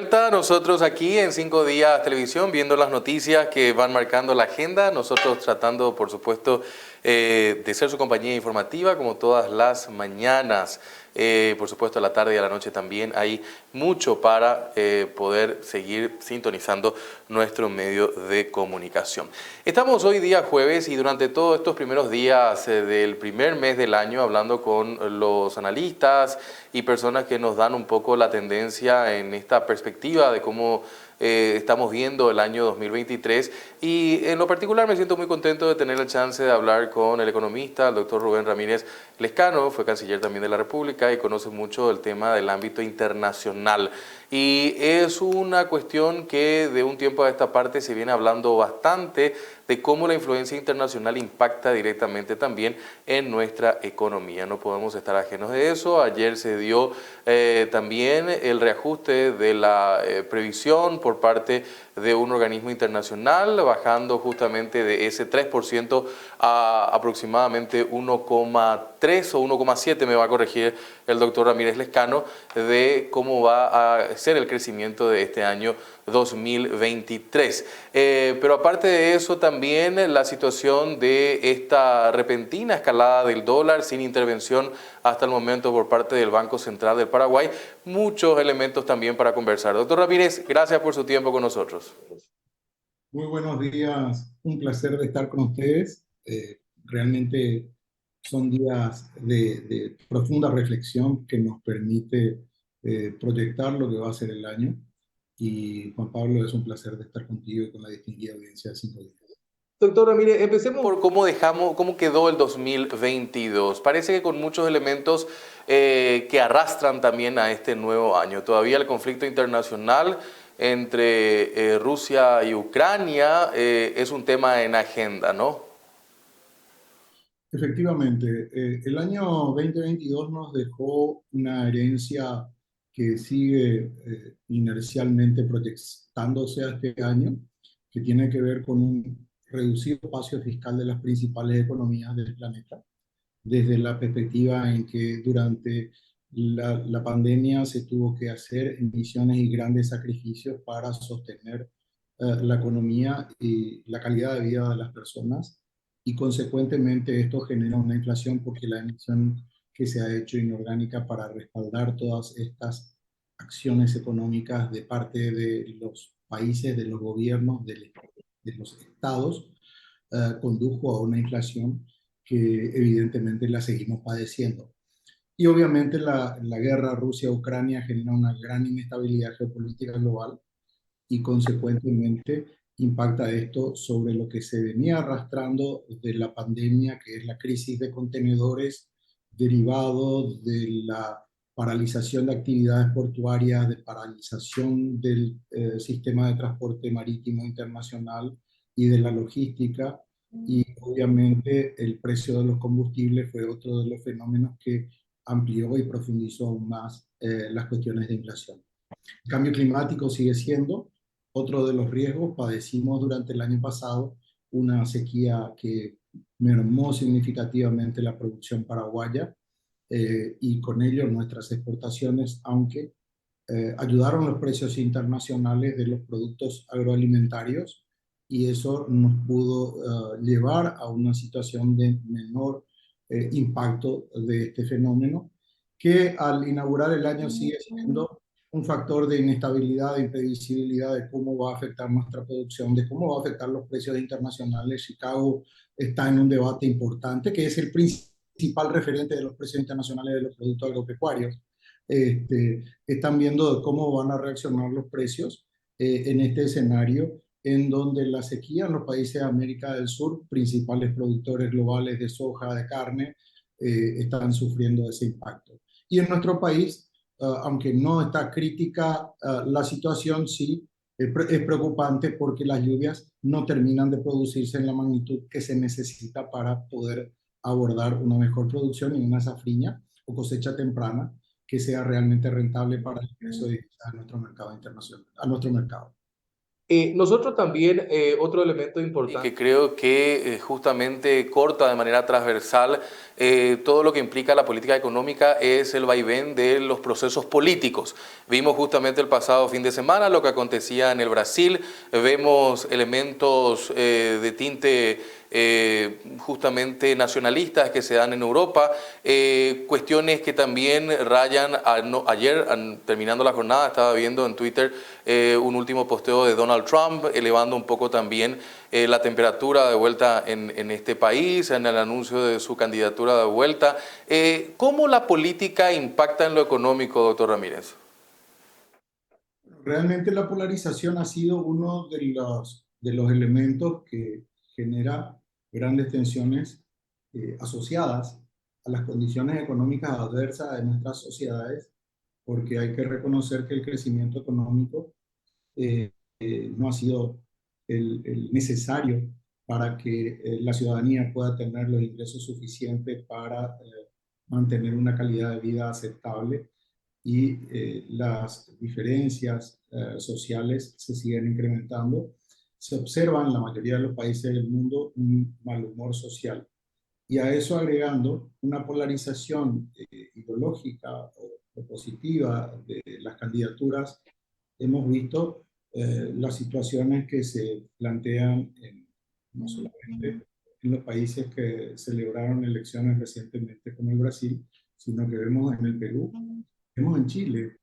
vuelta, nosotros aquí en 5 días televisión, viendo las noticias que van marcando la agenda, nosotros tratando, por supuesto, de ser su compañía informativa como todas las mañanas. Por supuesto, a la tarde y a la noche también hay mucho para poder seguir sintonizando nuestro medio de comunicación. Estamos hoy día jueves y durante todos estos primeros días del primer mes del año hablando con los analistas y personas que nos dan un poco la tendencia en esta perspectiva de cómo estamos viendo el año 2023 y en lo particular me siento muy contento de tener la chance de hablar con el economista, el doctor Rubén Ramírez Lescano, fue canciller también de la República y conoce mucho el tema del ámbito internacional. Y es una cuestión que de un tiempo a esta parte se viene hablando bastante de cómo la influencia internacional impacta directamente también en nuestra economía. No podemos estar ajenos de eso. Ayer se dio también el reajuste de la previsión por parte de un organismo internacional, bajando justamente de ese 3% a aproximadamente 1,3 o 1,7, me va a corregir el doctor Ramírez Lescano, de cómo va a ser el crecimiento de este año 2023. Pero aparte de eso, también la situación de esta repentina escalada del dólar sin intervención hasta el momento por parte del Banco Central del Paraguay. Muchos elementos también para conversar. Doctor Ramírez, gracias por su tiempo con nosotros. Muy buenos días, un placer de estar con ustedes. Realmente son días de profunda reflexión que nos permite proyectar lo que va a ser el año. Y Juan Pablo, es un placer de estar contigo y con la distinguida audiencia de 5 días. Doctor Ramírez, empecemos por cómo quedó el 2022. Parece que con muchos elementos que arrastran también a este nuevo año. Todavía el conflicto internacional entre Rusia y Ucrania es un tema en agenda, ¿no? Efectivamente, el año 2022 nos dejó una herencia que sigue inercialmente proyectándose a este año, que tiene que ver con un reducido espacio fiscal de las principales economías del planeta, desde la perspectiva en que durante la pandemia se tuvo que hacer emisiones y grandes sacrificios para sostener la economía y la calidad de vida de las personas, y consecuentemente esto genera una inflación porque la emisión que se ha hecho inorgánica para respaldar todas estas acciones económicas de parte de los países, de los gobiernos, de los estados, condujo a una inflación que evidentemente la seguimos padeciendo. Y obviamente la guerra Rusia-Ucrania genera una gran inestabilidad geopolítica global y consecuentemente impacta esto sobre lo que se venía arrastrando de la pandemia, que es la crisis de contenedores derivado de la paralización de actividades portuarias, de paralización del sistema de transporte marítimo internacional y de la logística. Y obviamente el precio de los combustibles fue otro de los fenómenos que amplió y profundizó aún más las cuestiones de inflación. El cambio climático sigue siendo otro de los riesgos. Padecimos durante el año pasado una sequía que mermó significativamente la producción paraguaya y con ello nuestras exportaciones, aunque ayudaron los precios internacionales de los productos agroalimentarios, y eso nos pudo llevar a una situación de menor impacto de este fenómeno, que al inaugurar el año sigue siendo un factor de inestabilidad, de imprevisibilidad de cómo va a afectar nuestra producción, de cómo va a afectar los precios internacionales. Chicago está en un debate importante, que es el principal referente de los precios internacionales de los productos agropecuarios. Están viendo cómo van a reaccionar los precios en este escenario en donde la sequía en los países de América del Sur, principales productores globales de soja, de carne, están sufriendo ese impacto. Y en nuestro país, aunque no está crítica la situación, sí es preocupante porque las lluvias no terminan de producirse en la magnitud que se necesita para poder abordar una mejor producción y una safriña o cosecha temprana que sea realmente rentable para el ingreso de divisas a nuestro mercado internacional, a nuestro mercado. Nosotros también, otro elemento Y importante. que creo que justamente corta de manera transversal todo lo que implica la política económica es el vaivén de los procesos políticos. Vimos justamente el pasado fin de semana lo que acontecía en el Brasil, vemos elementos de tinte justamente nacionalistas que se dan en Europa, cuestiones que también rayan, ayer terminando la jornada estaba viendo en Twitter un último posteo de Donald Trump elevando un poco también la temperatura de vuelta en este país, en el anuncio de su candidatura de vuelta. ¿Cómo la política impacta en lo económico, doctor Ramírez? Realmente la polarización ha sido uno de los elementos que genera grandes tensiones asociadas a las condiciones económicas adversas de nuestras sociedades, porque hay que reconocer que el crecimiento económico no ha sido el necesario para que la ciudadanía pueda tener los ingresos suficientes para mantener una calidad de vida aceptable y las diferencias sociales se siguen incrementando. Se observa en la mayoría de los países del mundo un mal humor social. Y a eso agregando una polarización ideológica o positiva de las candidaturas, hemos visto las situaciones que se plantean no solamente en los países que celebraron elecciones recientemente como el Brasil, sino que vemos en el Perú, vemos en Chile,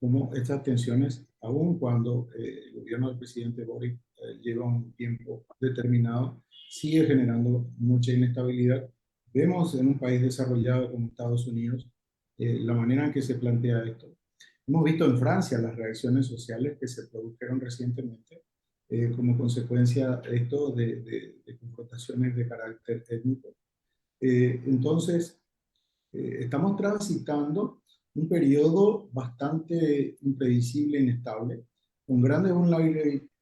cómo estas tensiones, aun cuando el gobierno del presidente Boric lleva un tiempo determinado, sigue generando mucha inestabilidad. Vemos en un país desarrollado como Estados Unidos la manera en que se plantea esto. Hemos visto en Francia las reacciones sociales que se produjeron recientemente como consecuencia de esto de confrontaciones de carácter étnico. Entonces, estamos transitando un periodo bastante impredecible e inestable, con grandes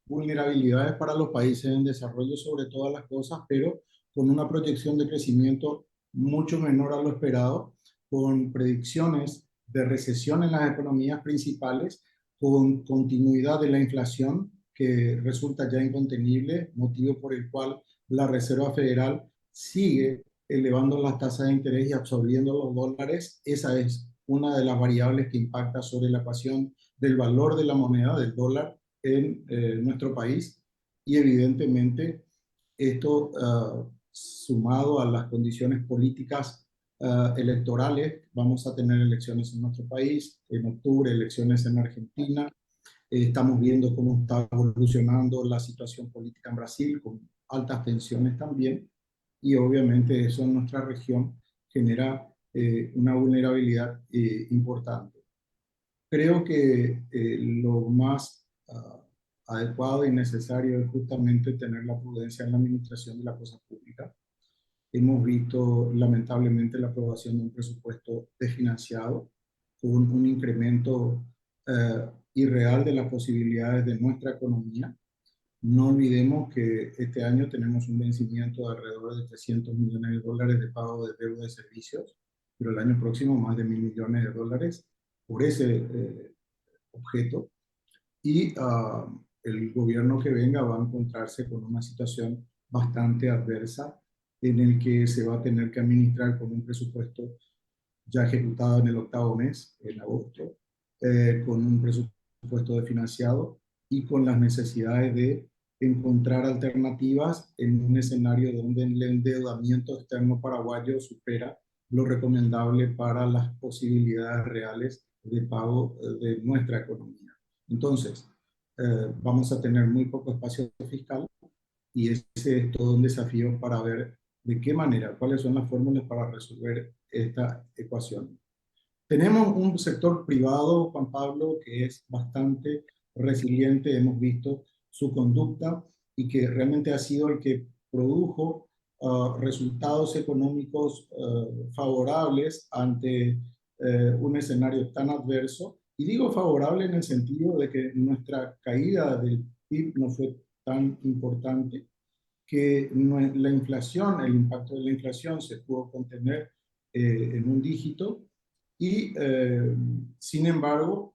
vulnerabilidades para los países en desarrollo sobre todas las cosas, pero con una proyección de crecimiento mucho menor a lo esperado, con predicciones de recesión en las economías principales, con continuidad de la inflación que resulta ya incontenible, motivo por el cual la Reserva Federal sigue elevando las tasas de interés y absorbiendo los dólares. Esa es una de las variables que impacta sobre la ecuación del valor de la moneda, del dólar, en nuestro país. Y evidentemente esto sumado a las condiciones políticas electorales, vamos a tener elecciones en nuestro país, en octubre elecciones en Argentina, estamos viendo cómo está evolucionando la situación política en Brasil, con altas tensiones también, y obviamente eso en nuestra región genera una vulnerabilidad importante. Creo que lo más adecuado y necesario es justamente tener la prudencia en la administración de la cosa pública. Hemos visto lamentablemente la aprobación de un presupuesto desfinanciado con un incremento irreal de las posibilidades de nuestra economía. No olvidemos que este año tenemos un vencimiento de alrededor de 300 millones de dólares de pago de deuda de servicios, pero el año próximo más de 1.000 millones de dólares por ese objeto. Y el gobierno que venga va a encontrarse con una situación bastante adversa en el que se va a tener que administrar con un presupuesto ya ejecutado en el octavo mes, en agosto, con un presupuesto desfinanciado y con las necesidades de encontrar alternativas en un escenario donde el endeudamiento externo paraguayo supera lo recomendable para las posibilidades reales de pago de nuestra economía. Entonces, vamos a tener muy poco espacio fiscal y ese es todo un desafío para ver de qué manera, cuáles son las fórmulas para resolver esta ecuación. Tenemos un sector privado, Juan Pablo, que es bastante resiliente, hemos visto su conducta y que realmente ha sido el que produjo resultados económicos favorables ante un escenario tan adverso. Y digo favorable en el sentido de que nuestra caída del PIB no fue tan importante, que la inflación, el impacto de la inflación se pudo contener en un dígito y sin embargo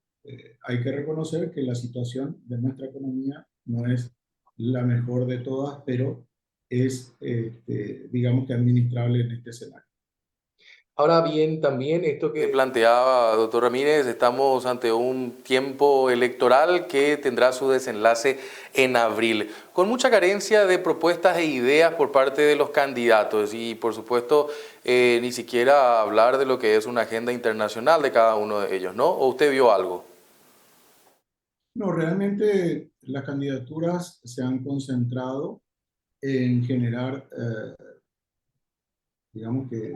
hay que reconocer que la situación de nuestra economía no es la mejor de todas, pero es, digamos que administrable en este escenario. Ahora bien, también esto Que que planteaba, doctor Ramírez, estamos ante un tiempo electoral que tendrá su desenlace en abril, con mucha carencia de propuestas e ideas por parte de los candidatos y, por supuesto, ni siquiera hablar de lo que es una agenda internacional de cada uno de ellos, ¿no? ¿O usted vio algo? No, realmente las candidaturas se han concentrado en generar, digamos que,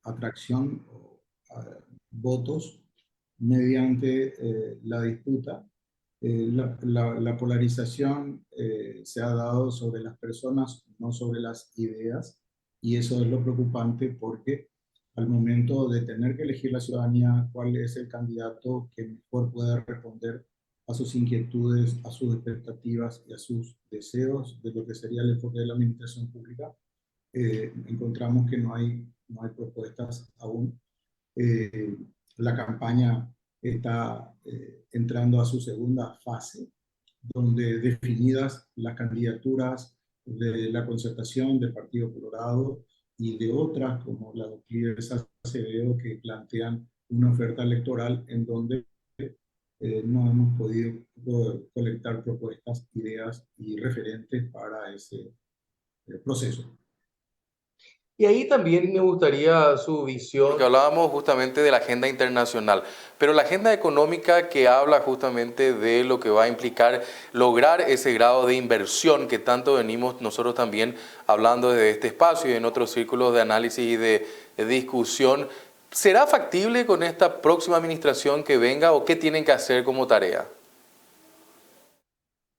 atracción o votos mediante la disputa. La polarización se ha dado sobre las personas, no sobre las ideas, y eso es lo preocupante porque al momento de tener que elegir la ciudadanía cuál es el candidato que mejor puede responder a sus inquietudes, a sus expectativas y a sus deseos de lo que sería el enfoque de la administración pública, encontramos que no hay propuestas aún. Eh, la campaña está entrando a su segunda fase, donde definidas las candidaturas de la Concertación, del Partido Colorado y de otras como la doctrina Acevedo, que plantean una oferta electoral en donde no hemos podido colectar propuestas, ideas y referentes para ese proceso. y ahí también me gustaría su Porque visión. hablábamos justamente de la agenda internacional, pero la agenda económica que habla justamente de lo que va a implicar lograr ese grado de inversión que tanto venimos nosotros también hablando desde este espacio y en otros círculos de análisis y de discusión, ¿será factible con esta próxima administración que venga o qué tienen que hacer como tarea?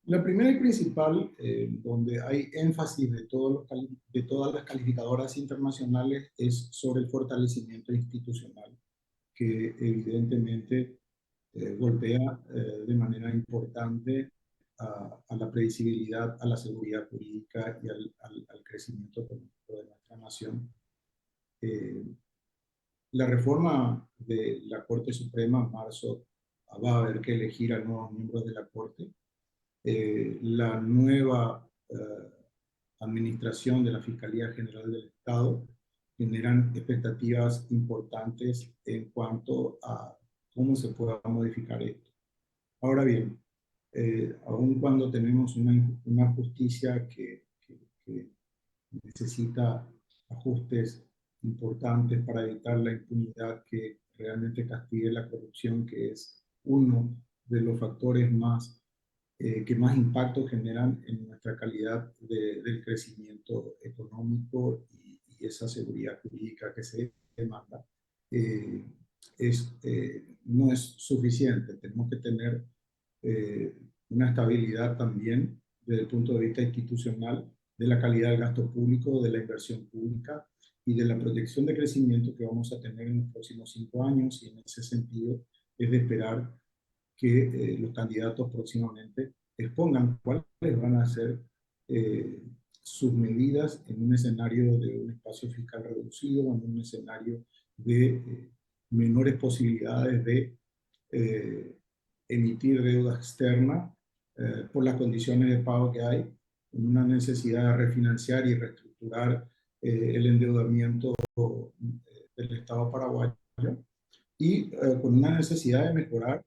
La primera y principal, donde hay énfasis de todas las calificadoras internacionales, es sobre el fortalecimiento institucional, que evidentemente golpea de manera importante a la previsibilidad, a la seguridad jurídica y al crecimiento económico de nuestra nación. Eh, la reforma de la Corte Suprema en marzo va a haber que elegir a nuevos miembros de la Corte. La nueva administración de la Fiscalía General del Estado generan expectativas importantes en cuanto a cómo se pueda modificar esto. Ahora bien, aun cuando tenemos una justicia que necesita ajustes importantes para evitar la impunidad, que realmente castigue la corrupción, que es uno de los factores que más impacto generan en nuestra calidad del crecimiento económico y esa seguridad jurídica que se demanda, eh, no es suficiente. Tenemos que tener eh, una estabilidad también desde el punto de vista institucional de la calidad del gasto público, de la inversión pública y de la proyección de crecimiento que vamos a tener en los próximos 5 años, y en ese sentido es de esperar que los candidatos próximamente expongan cuáles van a ser sus medidas en un escenario de un espacio fiscal reducido, en un escenario de menores posibilidades de emitir deuda externa por las condiciones de pago que hay, en una necesidad de refinanciar y reestructurar el endeudamiento del Estado paraguayo y con una necesidad de mejorar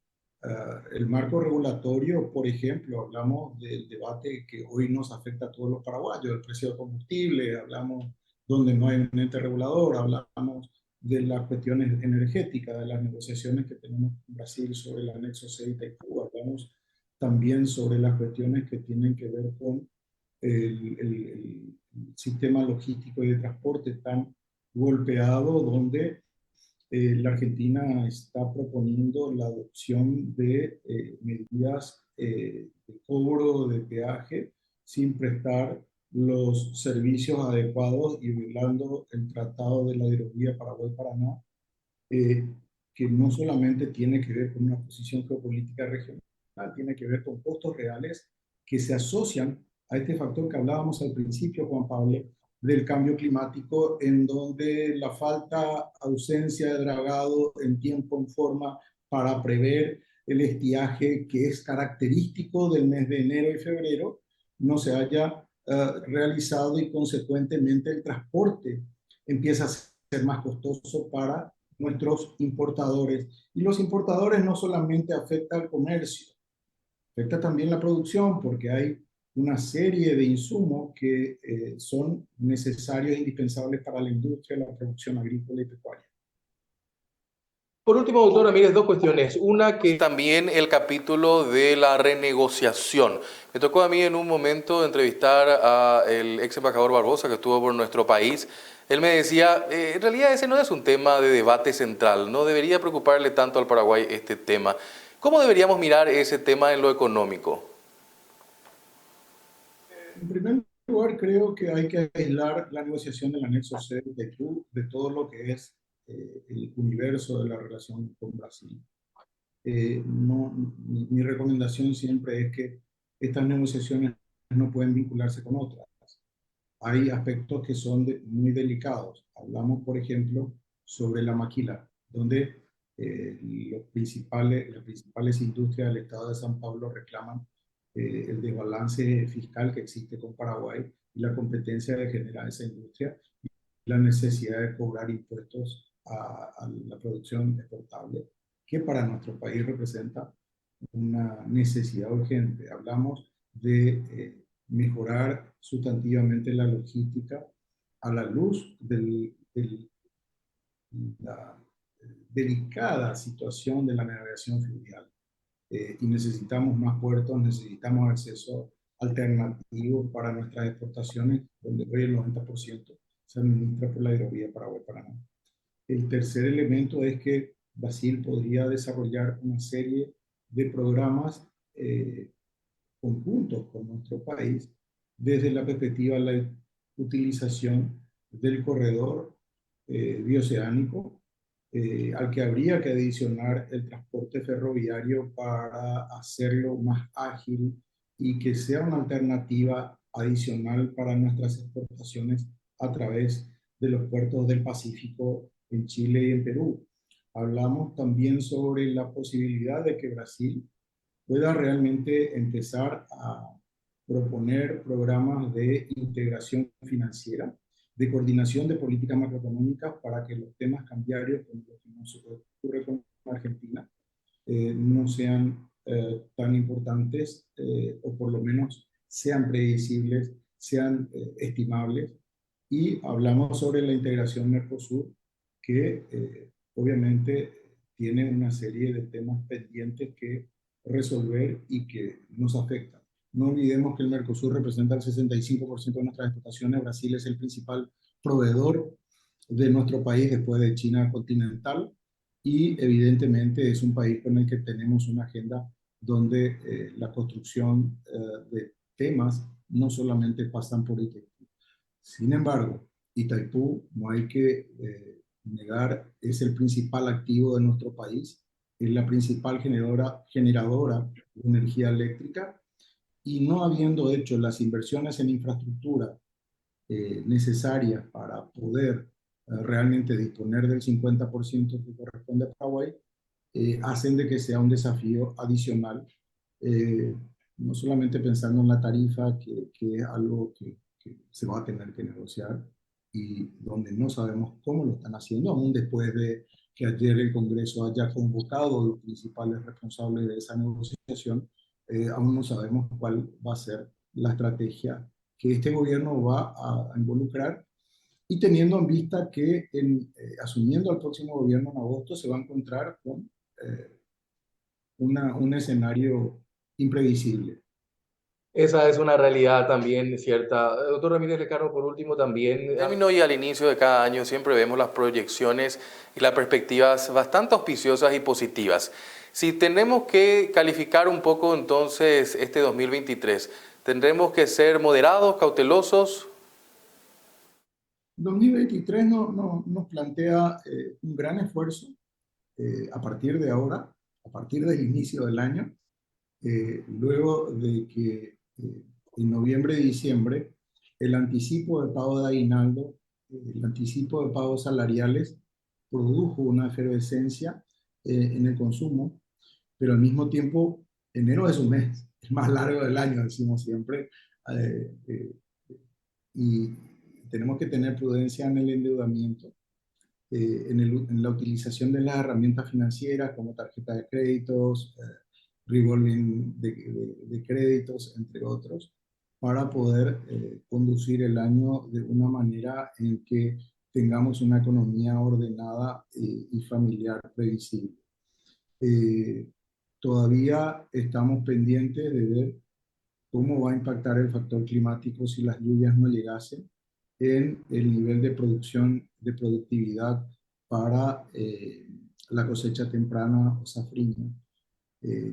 el marco regulatorio. Por ejemplo, hablamos del debate que hoy nos afecta a todos los paraguayos, el precio del combustible, hablamos donde no hay un ente regulador, hablamos de las cuestiones energéticas, de las negociaciones que tenemos con Brasil sobre el anexo CETA y Cuba, hablamos también sobre las cuestiones que tienen que ver con el sistema logístico y de transporte tan golpeado, donde la Argentina está proponiendo la adopción de medidas de cobro de peaje sin prestar los servicios adecuados y violando el Tratado de la Hidrovía Paraguay-Paraná, eh, que no solamente tiene que ver con una posición geopolítica regional, tiene que ver con costos reales que se asocian a este factor que hablábamos al principio, Juan Pablo, del cambio climático, en donde la falta, ausencia de dragado en tiempo, en forma, para prever el estiaje que es característico del mes de enero y febrero no se haya realizado y consecuentemente el transporte empieza a ser más costoso para nuestros importadores. Y los importadores no solamente afecta al comercio, afecta también la producción porque hay una serie de insumos que son necesarios e indispensables para la industria, la producción agrícola y pecuaria. Por último, doctor Ramírez, dos cuestiones. Una que También el capítulo de la renegociación. Me tocó a mí en un momento entrevistar al ex embajador Barbosa, que estuvo por nuestro país. Él me decía, en realidad ese no es un tema de debate central, no debería preocuparle tanto al Paraguay este tema. ¿Cómo deberíamos mirar ese tema en lo económico? En primer lugar, creo que hay que aislar la negociación del anexo C de todo lo que es el universo de la relación con Brasil. No, mi recomendación siempre es que estas negociaciones no pueden vincularse con otras. Hay aspectos que son muy delicados. Hablamos, por ejemplo, sobre la maquila, donde las principales industrias del Estado de San Pablo reclaman el desbalance fiscal que existe con Paraguay y la competencia de generar esa industria y la necesidad de cobrar impuestos a la producción exportable, que para nuestro país representa una necesidad urgente. Hablamos de mejorar sustantivamente la logística a la luz de la delicada situación de la navegación fluvial. Y necesitamos más puertos, necesitamos acceso alternativo para nuestras exportaciones, donde hoy el 90% se administra por la hidrovía Paraguay-Paraná. El tercer elemento es que Brasil podría desarrollar una serie de programas conjuntos con nuestro país desde la perspectiva de la utilización del corredor bioceánico, al que habría que adicionar el transporte ferroviario para hacerlo más ágil y que sea una alternativa adicional para nuestras exportaciones a través de los puertos del Pacífico en Chile y en Perú. Hablamos también sobre la posibilidad de que Brasil pueda realmente empezar a proponer programas de integración financiera, de coordinación de políticas macroeconómicas para que los temas cambiarios, como lo que nos ocurre con Argentina, no sean tan importantes o por lo menos sean predecibles, sean estimables. Y hablamos sobre la integración Mercosur, que obviamente tiene una serie de temas pendientes que resolver y que nos afectan. No olvidemos que el Mercosur representa el 65% de nuestras exportaciones. Brasil es el principal proveedor de nuestro país después de China continental y evidentemente es un país con el que tenemos una agenda donde la construcción de temas no solamente pasan por Itaipú. Sin embargo, Itaipú, no hay que negar, es el principal activo de nuestro país, es la principal generadora de energía eléctrica y no habiendo hecho las inversiones en infraestructura necesarias para poder realmente disponer del 50% que corresponde a Paraguay, hacen de que sea un desafío adicional, no solamente pensando en la tarifa, que es algo que se va a tener que negociar y donde no sabemos cómo lo están haciendo, aún después de que ayer el Congreso haya convocado a los principales responsables de esa negociación, aún no sabemos cuál va a ser la estrategia que este gobierno va a involucrar y teniendo en vista que asumiendo al próximo gobierno en agosto se va a encontrar con un escenario imprevisible. esa es una realidad también cierta. Doctor Ramírez Lecarno, por último, también Término y al inicio de cada año siempre vemos las proyecciones y las perspectivas bastante auspiciosas y positivas. Si tenemos que calificar un poco entonces este 2023, ¿tendremos que ser moderados, cautelosos? 2023 nos plantea un gran esfuerzo a partir de ahora, a partir del inicio del año, luego de que en noviembre y diciembre el anticipo de pago de aguinaldo, el anticipo de pagos salariales produjo una efervescencia en el consumo pero al mismo tiempo enero es un mes, el más largo del año, decimos siempre, eh, eh, y tenemos que tener prudencia en el endeudamiento, en la utilización de las herramientas financieras como tarjeta de créditos, revolving de créditos, entre otros, para poder conducir el año de una manera en que tengamos una economía ordenada y familiar previsible. Todavía estamos pendientes de ver cómo va a impactar el factor climático si las lluvias no llegasen en el nivel de producción, de productividad para la cosecha temprana o safrina.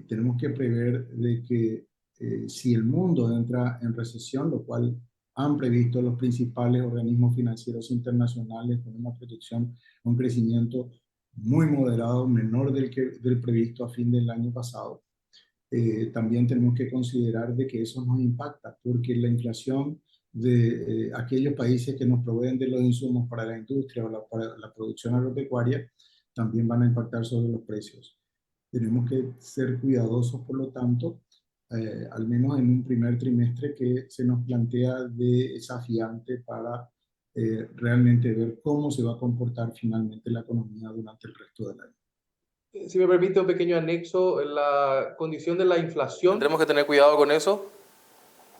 Tenemos que prever de que si el mundo entra en recesión, lo cual han previsto los principales organismos financieros internacionales con una proyección, un crecimiento muy moderado, menor del previsto a fin del año pasado, también tenemos que considerar de que eso nos impacta, porque la inflación de aquellos países que nos proveen de los insumos para la industria o para la producción agropecuaria también van a impactar sobre los precios. Tenemos que ser cuidadosos, por lo tanto, al menos en un primer trimestre que se nos plantea de desafiante para realmente ver cómo se va a comportar finalmente la economía durante el resto del año. Si me permite un pequeño anexo, la condición de la inflación. ¿Tendremos que tener cuidado con eso?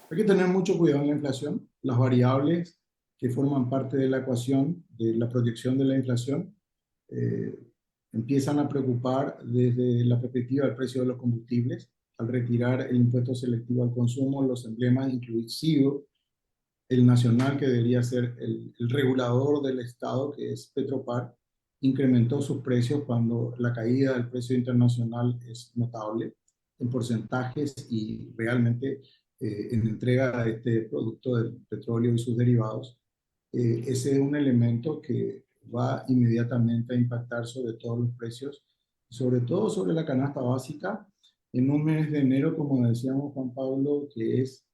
Hay que tener mucho cuidado en la inflación. Las variables que forman parte de la ecuación, de la proyección de la inflación, eh, empiezan a preocupar desde la perspectiva del precio de los combustibles. Al retirar el impuesto selectivo al consumo, los emblemas inclusivos, el nacional, que debería ser el regulador del Estado, que es Petropar, incrementó sus precios cuando la caída del precio internacional es notable en porcentajes y realmente en entrega de este producto del petróleo y sus derivados. Ese es un elemento que va inmediatamente a impactar sobre todos los precios, sobre todo sobre la canasta básica, en un mes de enero, como decíamos Juan Pablo, que es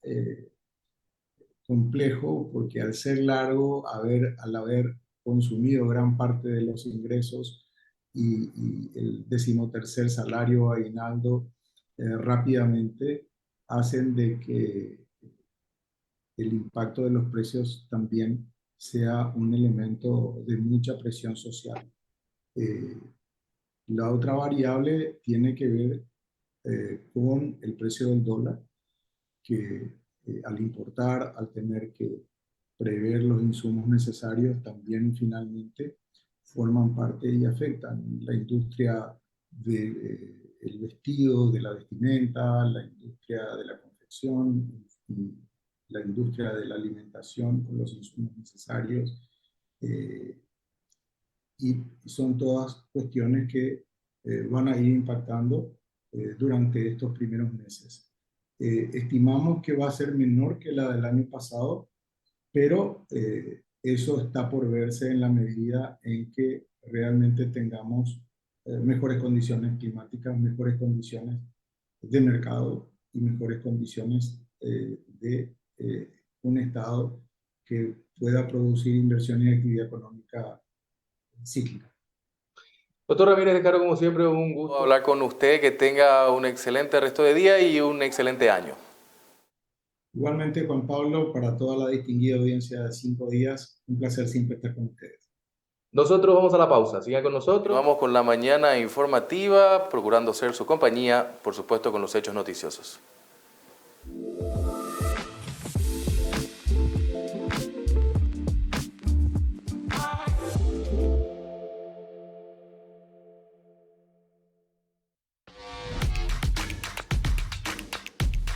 complejo porque al ser largo, al haber consumido gran parte de los ingresos y el 13º salario aguinaldo rápidamente hacen de que el impacto de los precios también sea un elemento de mucha presión social. Eh, la otra variable tiene que ver con el precio del dólar, que al importar, al tener que prever los insumos necesarios, también finalmente forman parte y afectan la industria del vestido, de la vestimenta, la industria de la confección, y la industria de la alimentación con los insumos necesarios. Y son todas cuestiones que van a ir impactando durante estos primeros meses. Estimamos que va a ser menor que la del año pasado, pero eso está por verse en la medida en que realmente tengamos mejores condiciones climáticas, mejores condiciones de mercado y mejores condiciones de un Estado que pueda producir inversiones y actividad económica cíclica. Doctor Ramírez de Caro, como siempre, un gusto Hablar con usted, que tenga un excelente resto de día y un excelente año. Igualmente, Juan Pablo, para toda la distinguida audiencia de 5 días, un placer siempre estar con ustedes. Nosotros vamos a la pausa, sigan con nosotros. Vamos con la mañana informativa, procurando ser su compañía, por supuesto, con los hechos noticiosos.